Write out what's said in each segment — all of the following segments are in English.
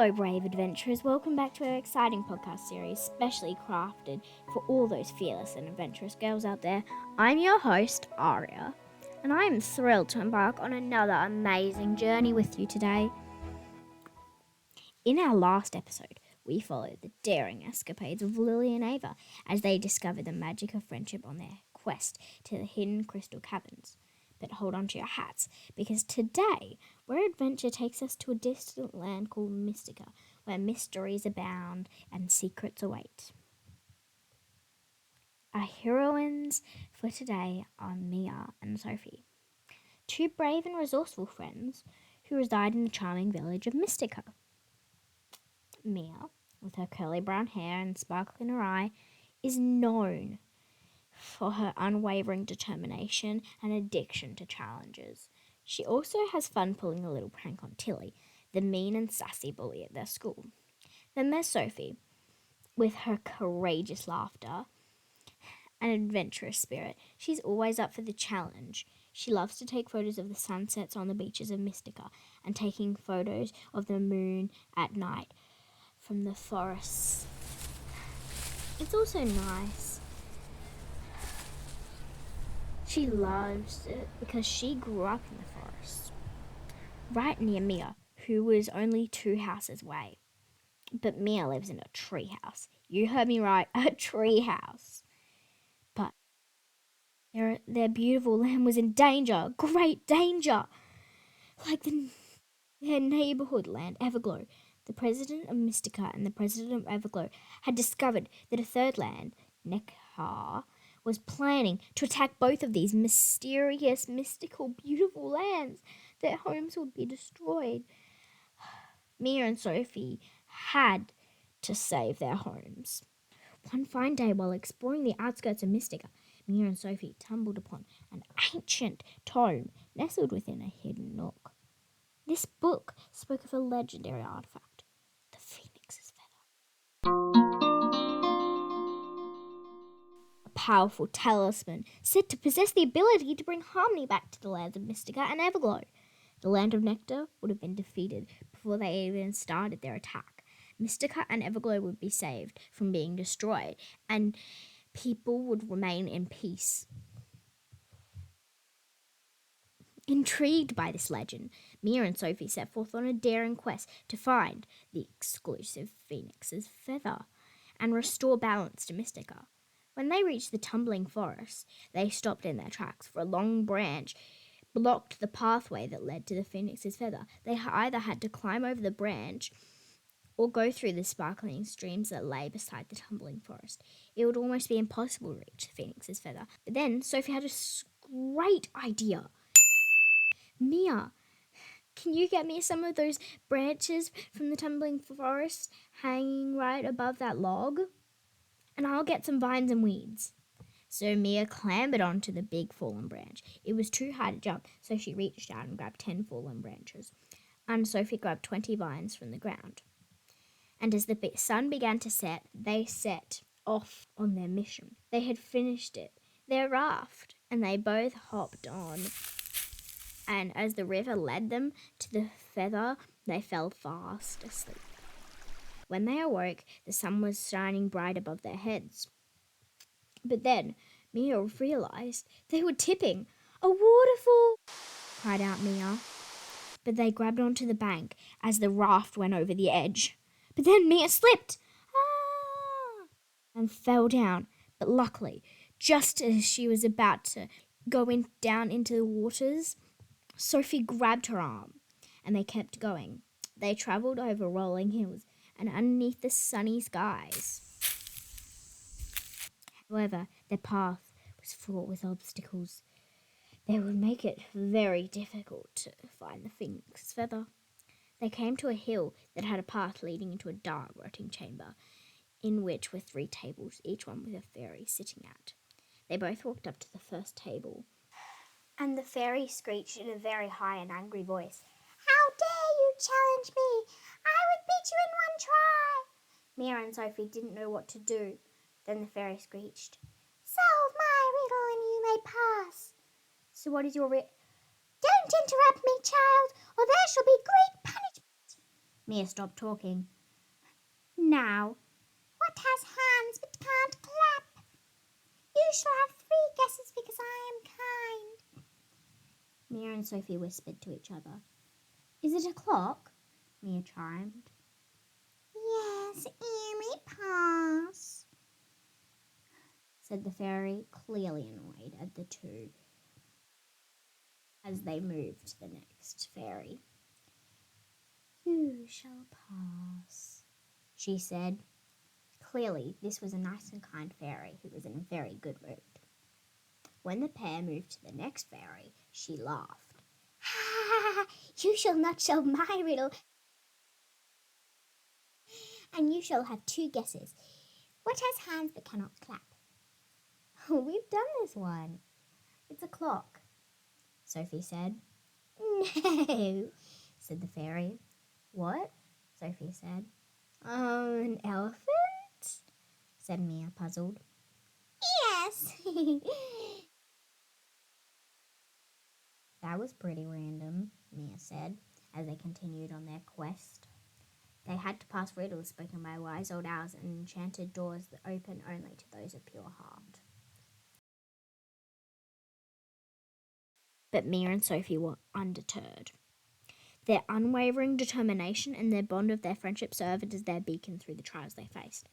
Hello, brave adventurers. Welcome back to our exciting podcast series, specially crafted for all those fearless and adventurous girls out there. I'm your host, Aria, and I am thrilled to embark on another amazing journey with you today. In our last episode, we followed the daring escapades of Lily and Ava as they discovered the magic of friendship on their quest to the hidden crystal caverns. But hold on to your hats, because today, our adventure takes us to a distant land called Mistica, where mysteries abound and secrets await. Our heroines for today are Mia and Sophie, two brave and resourceful friends who reside in the charming village of Mistica. Mia, with her curly brown hair and sparkle in her eye, is known for her unwavering determination and addiction to challenges. She also has fun pulling a little prank on Tilly, the mean and sassy bully at their school. Then there's Sophie, with her courageous laughter and adventurous spirit. She's always up for the challenge. She loves to take photos of the sunsets on the beaches of Mistica and taking photos of the moon at night from the forests. It's also nice. She loves it because she grew up in the forest, right near Mia, who was only 2 houses away. But Mia lives in a tree house. You heard me right, a tree house. But their beautiful land was in danger, great danger, like their neighborhood land, Everglow. The president of Mistica and the president of Everglow had discovered that a third land, Neckar, was planning to attack both of these mysterious, mystical, beautiful lands. Their homes would be destroyed. Mia and Sophie had to save their homes. One fine day, while exploring the outskirts of Mistica, Mia and Sophie tumbled upon an ancient tome nestled within a hidden nook. This book spoke of a legendary artifact, the Phoenix's feather. A powerful talisman said to possess the ability to bring harmony back to the lands of Mistica and Everglow. The land of Nectar would have been defeated before they even started their attack. Mistica and Everglow would be saved from being destroyed, and people would remain in peace. Intrigued by this legend, Mia and Sophie set forth on a daring quest to find the exclusive Phoenix's feather and restore balance to Mistica. When they reached the tumbling forest, they stopped in their tracks, for a long branch blocked the pathway that led to the Phoenix's feather. They either had to climb over the branch or go through the sparkling streams that lay beside the tumbling forest. It would almost be impossible to reach the Phoenix's feather. But then Sophie had a great idea. Mia, can you get me some of those branches from the tumbling forest hanging right above that log? And I'll get some vines and weeds. So Mia clambered onto the big fallen branch. It was too high to jump, so she reached out and grabbed 10 fallen branches. And Sophie grabbed 20 vines from the ground. And as the sun began to set, they set off on their mission. They had finished it, their raft, and they both hopped on. And as the river led them to the feather, they fell fast asleep. When they awoke, the sun was shining bright above their heads. But then Mia realized they were tipping. "A waterfall!" cried out Mia. But they grabbed onto the bank as the raft went over the edge. But then Mia slipped and fell down. But luckily, just as she was about to go down into the waters, Sophie grabbed her arm, and they kept going. They travelled over rolling hills and underneath the sunny skies. However, their path was fraught with obstacles. They would make it very difficult to find the Phoenix's feather. They came to a hill that had a path leading into a dark, rotting chamber, in which were 3 tables, each one with a fairy sitting at. They both walked up to the first table, and the fairy screeched in a very high and angry voice, "How dare you challenge me? I would beat you in 1 try." Mia and Sophie didn't know what to do. Then the fairy screeched, "Solve my riddle and you may pass." "So what is your riddle?" "Don't interrupt me, child, or there shall be great punishment." Mia stopped talking. Now, what has hands but can't clap? You shall have 3 guesses because I am kind. Mia and Sophie whispered to each other. Is it a clock? Mia chimed. Yes, you may pass, said the fairy, clearly annoyed at the two as they moved to the next fairy. You shall pass, she said. Clearly, this was a nice and kind fairy who was in a very good mood. When the pair moved to the next fairy, she laughed. Ha! You shall not solve my riddle, and you shall have 2 guesses. What has hands but cannot clap? We've done this one. It's a clock, Sophie said. No, said the fairy. What? Sophie said. An elephant? Said Mia, puzzled. Yes. That was pretty random, Mia said, as they continued on their quest. They had to pass riddles spoken by wise old owls and enchanted doors that open only to those of pure heart. But Mia and Sophie were undeterred. Their unwavering determination and their bond of their friendship served as their beacon through the trials they faced.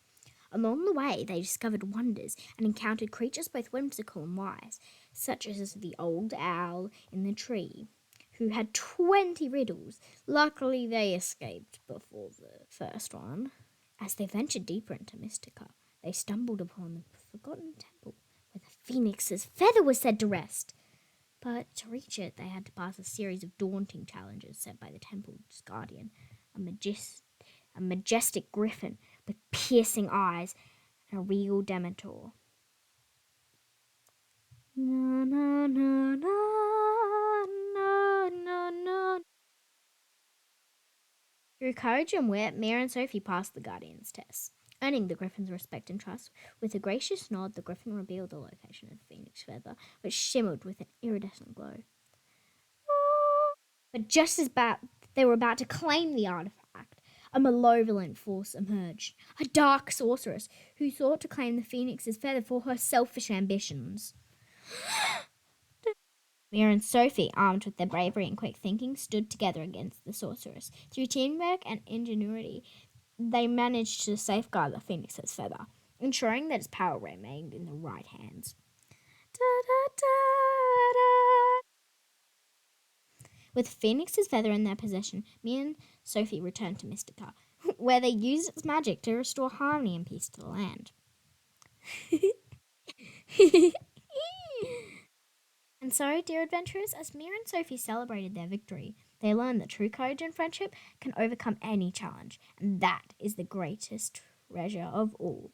Along the way, they discovered wonders and encountered creatures both whimsical and wise, such as the old owl in the tree, who had 20 riddles. Luckily, they escaped before the first one. As they ventured deeper into Mistica, they stumbled upon the forgotten temple where the phoenix's feather was said to rest. But to reach it, they had to pass a series of daunting challenges set by the temple's guardian, a majestic griffin with piercing eyes and a regal Dementor. Na, na, na, na, na, na, na. Through courage and wit, Mia and Sophie passed the guardian's test, earning the griffin's respect and trust. With a gracious nod, the griffin revealed the location of the phoenix feather, which shimmered with an iridescent glow. But just as they were about to claim the artifact, a malevolent force emerged, a dark sorceress who sought to claim the phoenix's feather for her selfish ambitions. Mia and Sophie, armed with their bravery and quick thinking, stood together against the sorceress. Through teamwork and ingenuity, they managed to safeguard the phoenix's feather, ensuring that its power remained in the right hands. Da, da, da, da. With Phoenix's feather in their possession, Mia and Sophie returned to Mistica, where they used its magic to restore harmony and peace to the land. And so, dear adventurers, as Mia and Sophie celebrated their victory, they learned that true courage and friendship can overcome any challenge, and that is the greatest treasure of all.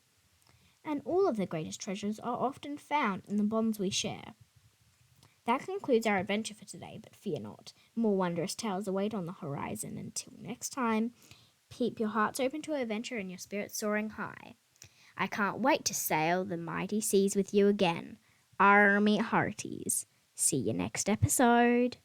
And all of the greatest treasures are often found in the bonds we share. That concludes our adventure for today, but fear not. More wondrous tales await on the horizon. Until next time, keep your hearts open to adventure and your spirits soaring high. I can't wait to sail the mighty seas with you again. Army Hearties. See you next episode.